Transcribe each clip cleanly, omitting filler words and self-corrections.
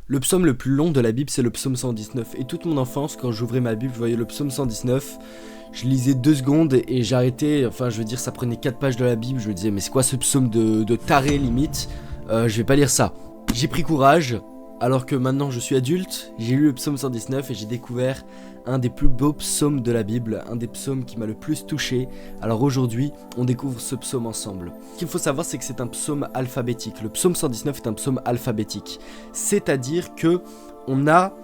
Le psaume le plus long de la Bible, c'est le psaume 119. Et toute mon enfance, quand j'ouvrais ma Bible, je voyais le psaume 119. Je lisais 2 secondes et j'arrêtais. Enfin, je veux dire, ça prenait 4 pages de la Bible. Je me disais, mais c'est quoi ce psaume de taré limite. Je vais pas lire ça. J'ai pris courage, alors que maintenant je suis adulte. J'ai lu le psaume 119 et j'ai découvert un des plus beaux psaumes de la Bible, un des psaumes qui m'a le plus touché. Alors aujourd'hui, on découvre ce psaume ensemble. Ce qu'il faut savoir, c'est que c'est un psaume alphabétique. Le psaume 119 est un psaume alphabétique. C'est-à-dire que on a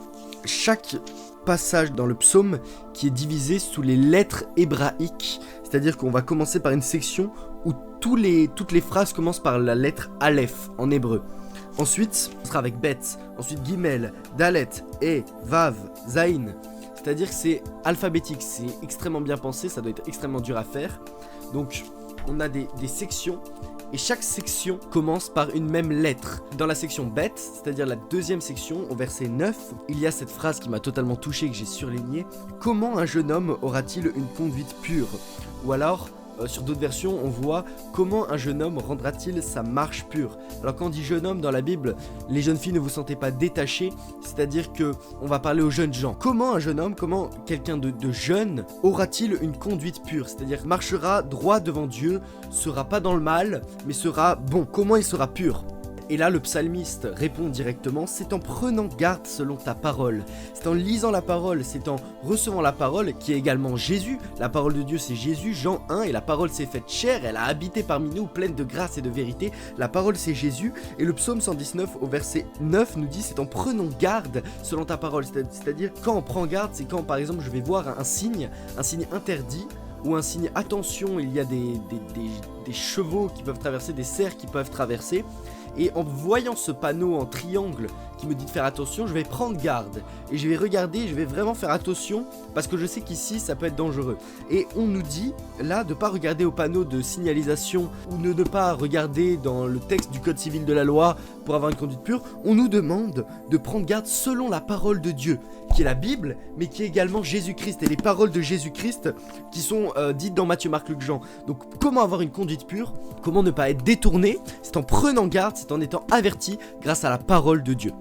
chaque passage dans le psaume qui est divisé sous les lettres hébraïques. C'est-à-dire qu'on va commencer par une section où toutes les phrases commencent par la lettre Aleph en hébreu. Ensuite, on sera avec Bet, ensuite Gimel, Dalet, E, Vav, Zain. C'est-à-dire que c'est alphabétique, c'est extrêmement bien pensé, ça doit être extrêmement dur à faire. Donc, on a des sections, et chaque section commence par une même lettre. Dans la section Bet, c'est-à-dire la deuxième section, au verset 9, il y a cette phrase qui m'a totalement touché, que j'ai surlignée. « Comment un jeune homme aura-t-il une conduite pure ?» Ou alors, sur d'autres versions, on voit « Comment un jeune homme rendra-t-il sa marche pure ?» Alors quand on dit jeune homme dans la Bible, les jeunes filles ne vous sentez pas détachées, c'est-à-dire que on va parler aux jeunes gens. Comment un jeune homme, comment quelqu'un de jeune aura-t-il une conduite pure? C'est-à-dire marchera droit devant Dieu, sera pas dans le mal, mais sera bon. Comment il sera pur? Et là, le psalmiste répond directement, c'est en prenant garde selon ta parole. C'est en lisant la parole, c'est en recevant la parole, qui est également Jésus. La parole de Dieu, c'est Jésus, Jean 1, et la parole s'est faite chair, elle a habité parmi nous, pleine de grâce et de vérité. La parole, c'est Jésus. Et le psaume 119, au verset 9, nous dit, c'est en prenant garde selon ta parole. C'est-à-dire, quand on prend garde, c'est quand, par exemple, je vais voir un signe interdit, ou un signe attention, il y a des chevaux qui peuvent traverser, des cerfs qui peuvent traverser. Et en voyant ce panneau en triangle qui me dit de faire attention, je vais prendre garde. Et je vais regarder, je vais vraiment faire attention parce que je sais qu'ici ça peut être dangereux. Et on nous dit là de ne pas regarder au panneau de signalisation ou de ne pas regarder dans le texte du code civil de la loi pour avoir une conduite pure. On nous demande de prendre garde selon la parole de Dieu, qui est la Bible, mais qui est également Jésus-Christ. Et les paroles de Jésus-Christ qui sont dites dans Matthieu, Marc, Luc, Jean. Donc comment avoir une conduite pure? Comment ne pas être détourné? C'est en prenant garde, c'est en étant averti grâce à la parole de Dieu.